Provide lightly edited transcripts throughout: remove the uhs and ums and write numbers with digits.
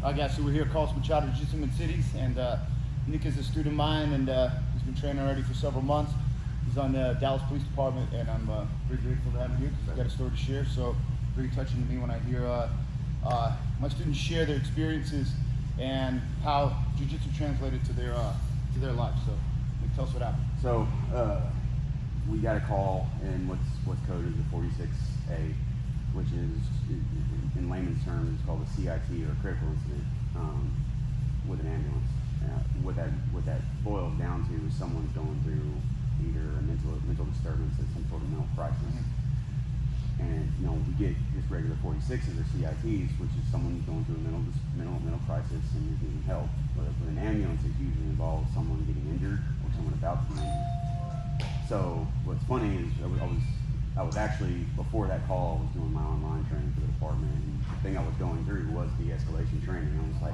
Alright guys, so we're here at Machado Jiu Jitsu in cities, and Nick is a student of mine, and he's been training already for several months. He's on the Dallas Police Department, and I'm very grateful to have him here because he's got a story to share. So very touching to me when I hear my students share their experiences and how Jiu Jitsu translated to their lives. So Nick, tell us what happened. So we got a call in what's coded as the 46A, which is, in layman's terms, it's called a CIT, or critical incident, with an ambulance. What that boils down to is someone's going through either a mental disturbance or some sort of mental crisis. And we get just regular 46s or CITs, which is someone who's going through a mental crisis and is needing help. But with an ambulance, it usually involves someone getting injured or someone about to be injured. So what's funny is I was actually, before that call, I was doing my online training for the department, and the thing I was going through was de-escalation training. I was like,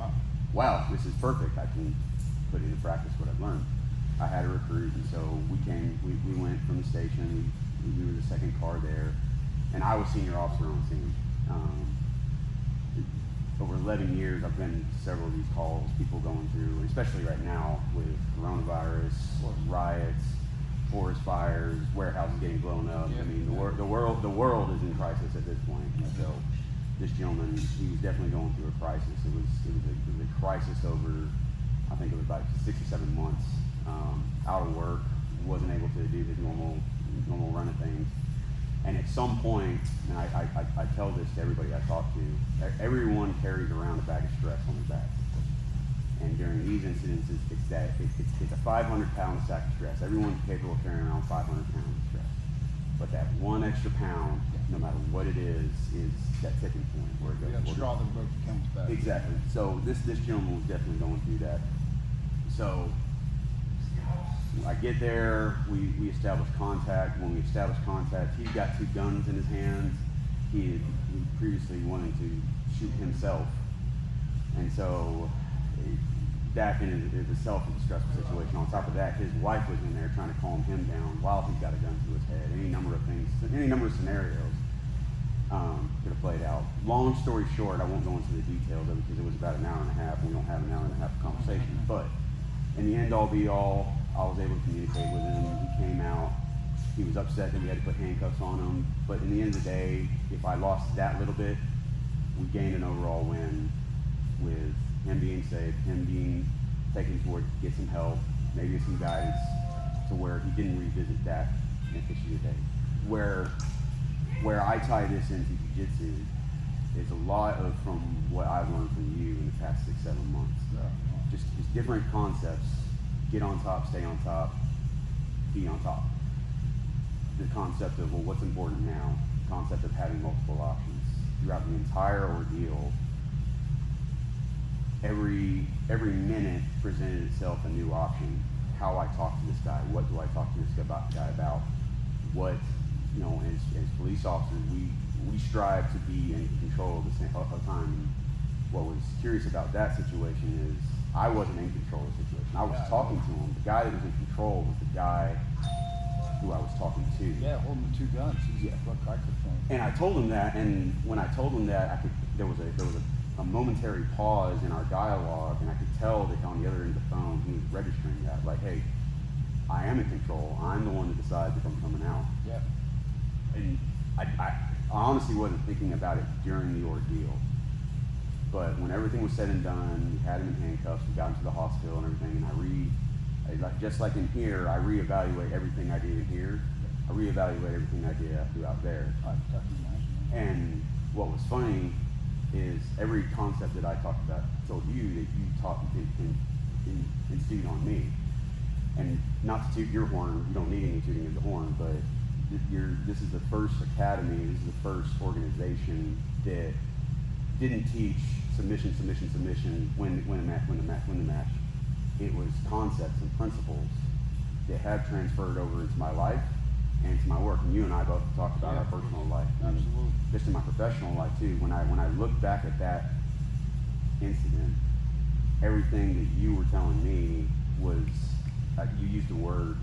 wow, this is perfect. I can put into practice what I've learned. I had a recruit, and so we went from the station. We were the second car there, and I was senior officer on the scene. Over 11 years, I've been to several of these calls, people going through, especially right now with coronavirus, riots, forest fires, warehouses getting blown up. I mean, the world is in crisis at this point. And so this gentleman, he was definitely going through a crisis. It was a crisis over, I think it was like 6 or 7 months, out of work, wasn't able to do his normal run of things. And at some point, and I tell this to everybody I talk to, everyone carries around a bag of stress on their back. And during these incidents, it's a 500-pound sack of stress. Everyone's capable of carrying around 500 pounds of stress. But that one extra pound, no matter what it is that tipping point where it goes. Yeah, the straw that broke the camel's back. Exactly. So this gentleman was definitely going through that. So I get there, we establish contact. When we establish contact, he's got 2 guns in his hands. He previously wanted to shoot himself. And so that in itself is a stressful situation. On top of that, his wife was in there trying to calm him down while he's got a gun to his head. Any number of things, any number of scenarios could have played out. Long story short, I won't go into the details of it because it was about an hour and a half, and we don't have an hour and a half of conversation. But in the end all be all, I was able to communicate with him. He came out. He was upset that we had to put handcuffs on him. But in the end of the day, if I lost that little bit, we gained an overall win with him being safe, him being taken to get some help, maybe some guidance to where he didn't revisit that issue today. Where I tie this into jiu-jitsu is a lot of from what I've learned from you in the past 6-7 months. Just different concepts. Get on top, stay on top, be on top. The concept of, well, what's important now? The concept of having multiple options throughout the entire ordeal. Every minute presented itself a new option. How I talk to this guy, what do I talk to this guy about? What, as police officers, we strive to be in control of the time. And what was curious about that situation is I wasn't in control of the situation. I was talking to him. The guy that was in control was the guy who I was talking to. Yeah, holding the 2 guns. And I told him that, and when I told him that, there was a momentary pause in our dialogue, and I could tell that on the other end of the phone, he was registering that, like, hey, I am in control. I'm the one that decides if I'm coming out. Yeah. And I honestly wasn't thinking about it during the ordeal. But when everything was said and done, we had him in handcuffs, we got him to the hospital and everything, and just like in here, I reevaluate everything I did in here. I reevaluate everything I did out there. And what was funny is every concept that I talked about told you that you taught and instilled on me. And not to toot your horn, you don't need any tooting of the horn, but this is the first academy, this is the first organization that didn't teach submission, win the match. It was concepts and principles that have transferred over into my life and to my work. And you and I both talked about our personal life. Absolutely. Just in my professional life too. When I look back at that incident, everything that you were telling me was, you used the word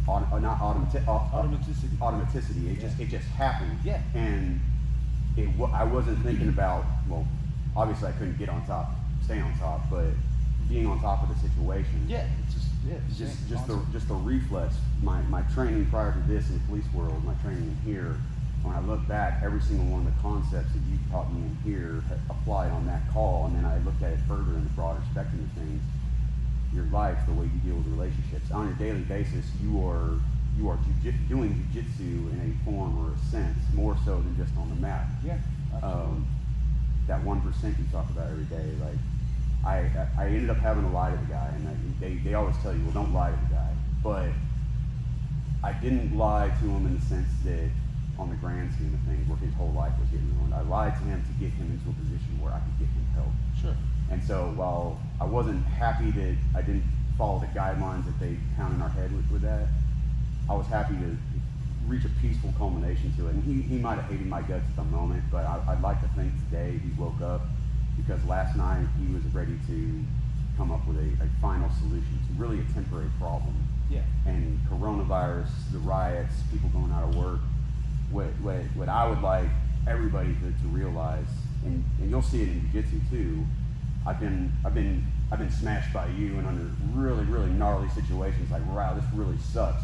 automaticity. It just happened. Yeah. And I wasn't thinking about, well, obviously I couldn't stay on top, but being on top of the situation. Yeah, it's Just the reflex. My training prior to this in the police world, my training in here, when I look back, every single one of the concepts that you taught me in here applied on that call, and then I looked at it further in the broader spectrum of things. Your life, the way you deal with relationships on a daily basis, you are doing jiu-jitsu in a form or a sense more so than just on the mat. Yeah, absolutely. That 1% you talk about every day, like I ended up having to lie to the guy, and they always tell you, well, don't lie to the guy, but I didn't lie to him in the sense that on the grand scheme of things, where his whole life was getting ruined. I lied to him to get him into a position where I could get him help. Sure. And so while I wasn't happy that I didn't follow the guidelines that they pound in our head with that, I was happy to reach a peaceful culmination to it. And he might have hated my guts at the moment, but I'd like to think today he woke up, because last night he was ready to come up with a final solution to really a temporary problem. Yeah. And coronavirus, the riots, people going out of work, what I would like everybody to realize, and you'll see it in jiu-jitsu too. I've been smashed by you and under really, really gnarly situations, like, wow, this really sucks.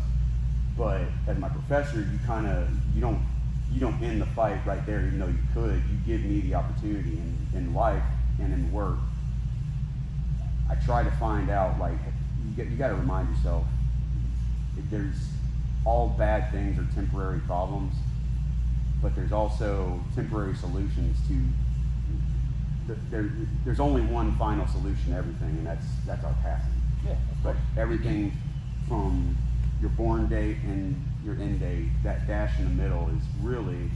But as my professor, you don't end the fight right there, even though you could. You give me the opportunity in life and in work. I try to find out, like, you got to remind yourself, there's all bad things are temporary problems, but there's also temporary solutions to. There's only one final solution to everything, and that's our passing. Yeah, of But course. everything from your born date and your end date, that dash in the middle is really,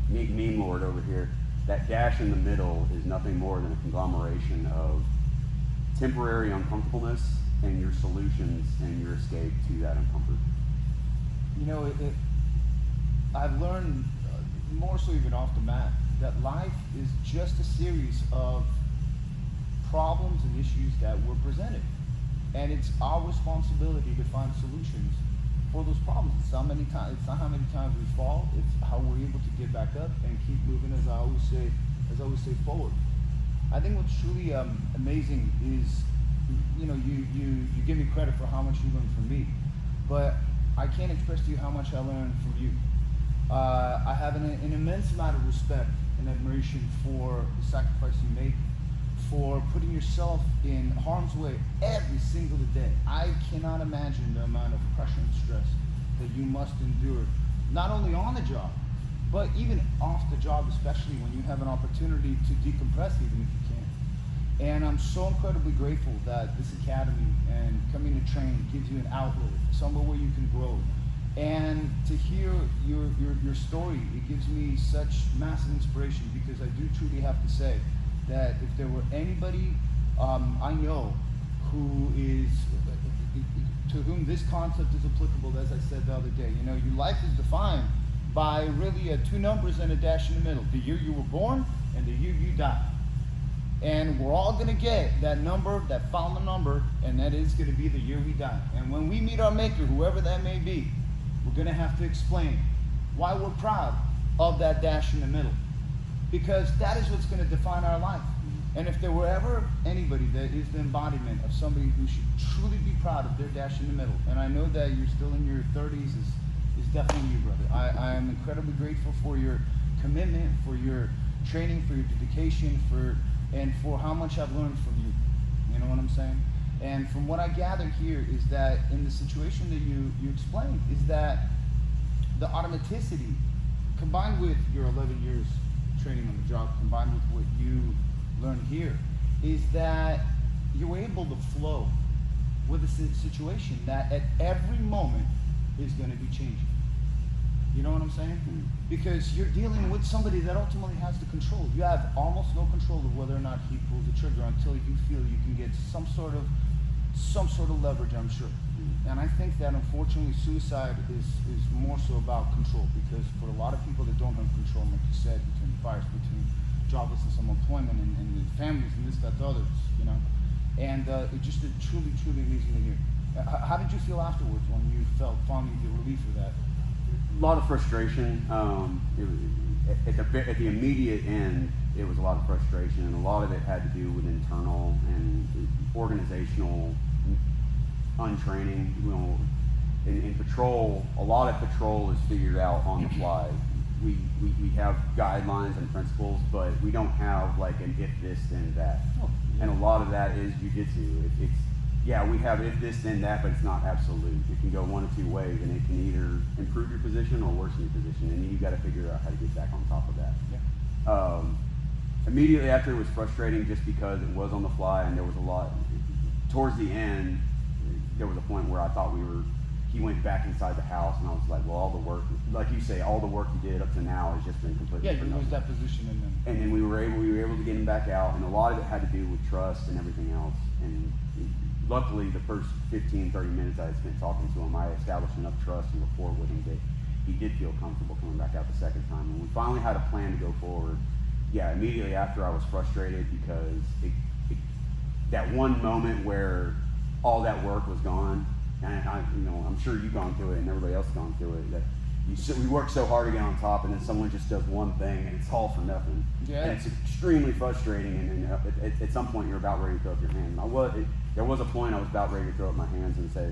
meme lord over here. That dash in the middle is nothing more than a conglomeration of temporary uncomfortableness and your solutions and your escape to that uncomfort. You know, I've learned more so even off the mat that life is just a series of problems and issues that we're presented, and it's our responsibility to find solutions for those problems. It's not how many times we fall, it's how we're able to get back up and keep moving, as I always say, forward. I think what's truly amazing is, you know, you give me credit for how much you learned from me, but I can't express to you how much I learned from you. I have an immense amount of respect and admiration for the sacrifice you make, for putting yourself in harm's way every single day. I cannot imagine the amount of pressure and stress that you must endure, not only on the job, but even off the job, especially when you have an opportunity to decompress, even if you can. And I'm so incredibly grateful that this academy and coming to train gives you an outlet, somewhere where you can grow. And to hear your story, it gives me such massive inspiration, because I do truly have to say that if there were anybody I know to whom this concept is applicable, as I said the other day, you know, your life is defined by really two numbers and a dash in the middle: the year you were born and the year you died. And we're all gonna get that number, that final number, and that is gonna be the year we die. And when we meet our maker, whoever that may be, we're gonna have to explain why we're proud of that dash in the middle, because that is what's gonna define our life. And if there were ever anybody that is the embodiment of somebody who should truly be proud of their dash in the middle, and I know that you're still in your 30s, is definitely you, brother. I am incredibly grateful for your commitment, for your training, for your dedication, and for how much I've learned from you. You know what I'm saying? And from what I gather here is that in the situation that you explained, is that the automaticity combined with your 11 years training on the job, combined with what you learned here, is that you're able to flow with a situation that at every moment is going to be changing. You know what I'm saying? Because you're dealing with somebody that ultimately has the control. You have almost no control of whether or not he pulls the trigger until you feel you can get some sort of leverage, I'm sure. And I think that unfortunately suicide is more so about control, because for a lot of people that don't have control, like you said, between fires, between joblessness, unemployment, and the families, and this, that, the others, you know. And it just is truly, truly amazing to hear. How did you feel afterwards when you felt finally the relief of that? A lot of frustration. At the immediate end, it was a lot of frustration, and a lot of it had to do with internal and organizational untraining. You know, in patrol, a lot of patrol is figured out on the fly. We have guidelines and principles, but we don't have like an if this then that. Oh, yeah. And a lot of that is jiu-jitsu. It's yeah, we have if this then that, but it's not absolute. It can go one of two ways, and it can either improve your position or worsen your position, and you got to figure out how to get back on top of that. Yeah. Immediately after, it was frustrating just because it was on the fly, and there was a lot. Towards the end, there was a point where I thought he went back inside the house, and I was like, well, all the work, like you say, all the work you did up to now has just been completely Yeah, for you lose nothing. that position and then. And then we were able to get him back out, and a lot of it had to do with trust and everything else. And luckily, the first 15, 30 minutes I had spent talking to him, I established enough trust and rapport with him that he did feel comfortable coming back out the second time. And we finally had a plan to go forward. Yeah, immediately after, I was frustrated because that one moment where all that work was gone, and I'm sure you've gone through it, and everybody else has gone through it. That we work so hard to get on top, and then someone just does one thing, and it's all for nothing. Yeah. And it's extremely frustrating. And at some point, you're about ready to throw up your hands. There was a point I was about ready to throw up my hands and say,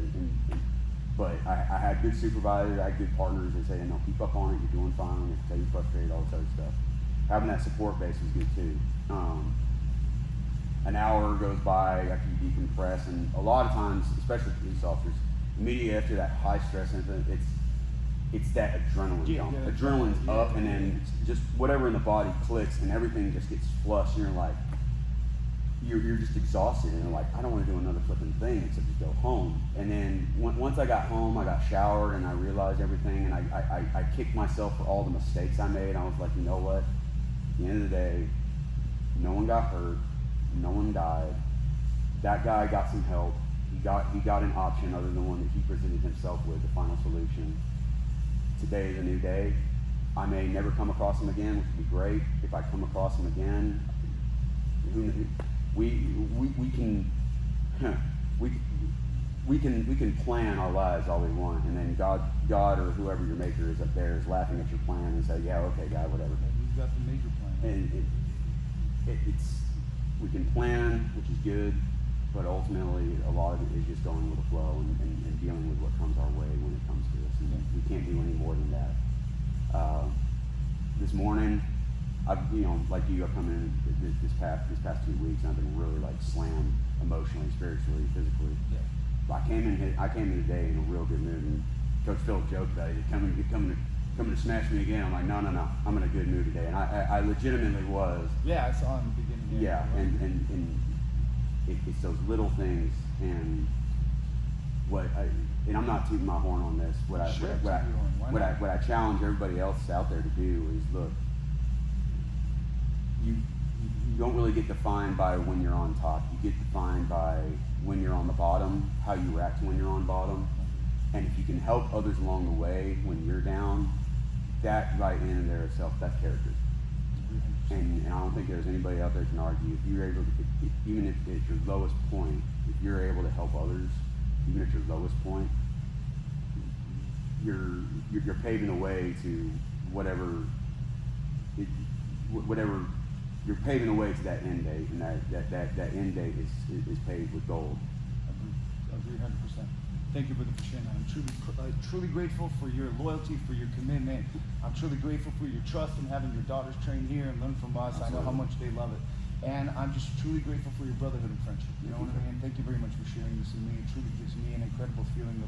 but I had good supervisors, I had good partners that say, no, keep up on it, you're doing fine. If you're frustrated, all this other stuff. Having that support base was good too. An hour goes by after you decompress, and a lot of times, especially police officers, immediately after that high stress incident, it's that adrenaline dump. Yeah, Adrenaline's yeah, up, and then just whatever in the body clicks, and everything just gets flushed, and you're like, you're just exhausted, and you're like, I don't want to do another flipping thing except just go home. And then once I got home, I got showered, and I realized everything, and I kicked myself for all the mistakes I made. I was like, you know what? At the end of the day, no one got hurt, no one died. That guy got some help. He got an option other than one that he presented himself with, the final solution. Today is a new day. I may never come across him again, which would be great. If I come across him again, we can plan our lives all we want, and then God or whoever your maker is up there is laughing at your plan and say, yeah, okay, God, whatever. We've got the major plan. And we can plan, which is good, but ultimately a lot of it is just going with the flow and dealing with what comes our way when it comes to us. And we can't do any more than that. This morning, like you, I've come in this past 2 weeks, and I've been really like slammed emotionally, spiritually, physically. Yeah. But I came in today in a real good mood, and Coach Phil joked that he's coming to smash me again. I'm like, no, I'm in a good mood today, and I legitimately was. Yeah, I saw in the beginning. Yeah, and it's those little things, and I'm not tooting my horn on this. What I challenge everybody else out there to do is look. You don't really get defined by when you're on top. You get defined by when you're on the bottom, how you react when you're on bottom. And if you can help others along the way when you're down, that right in and there itself, that's character. And I don't think there's anybody out there that can argue. If you're able to, even if at your lowest point, if you're able to help others, even at your lowest point, you're paving the way to whatever you're paving the way to that end date, and that end date is paved with gold. I agree 100%. Thank you, Brother Chin. I'm truly grateful for your loyalty, for your commitment. I'm truly grateful for your trust in having your daughters train here and learn from us. Absolutely. I know how much they love it. And I'm just truly grateful for your brotherhood and friendship. You know what I mean? Thank you very much for sharing this with me. It truly gives me an incredible feeling of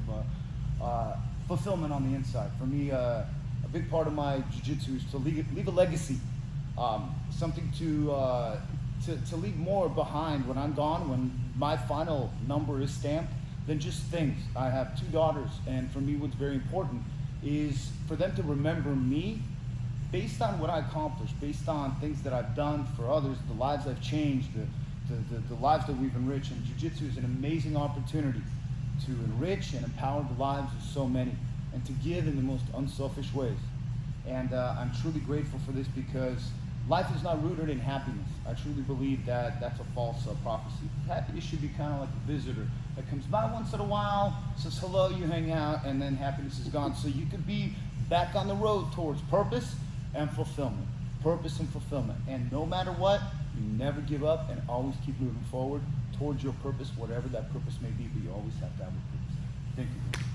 fulfillment on the inside. For me, a big part of my jiu-jitsu is to leave a legacy. Something to leave more behind when I'm gone, when my final number is stamped, than just things. I have 2 daughters, and for me what's very important is for them to remember me based on what I accomplished, based on things that I've done for others, the lives I've changed, the lives that we've enriched. And jiu-jitsu is an amazing opportunity to enrich and empower the lives of so many, and to give in the most unselfish ways. And I'm truly grateful for this, because life is not rooted in happiness. I truly believe that that's a false prophecy. Happiness should be kind of like a visitor that comes by once in a while, says hello, you hang out, and then happiness is gone. So you could be back on the road towards purpose and fulfillment. Purpose and fulfillment. And no matter what, you never give up and always keep moving forward towards your purpose, whatever that purpose may be, but you always have to have a purpose. Thank you.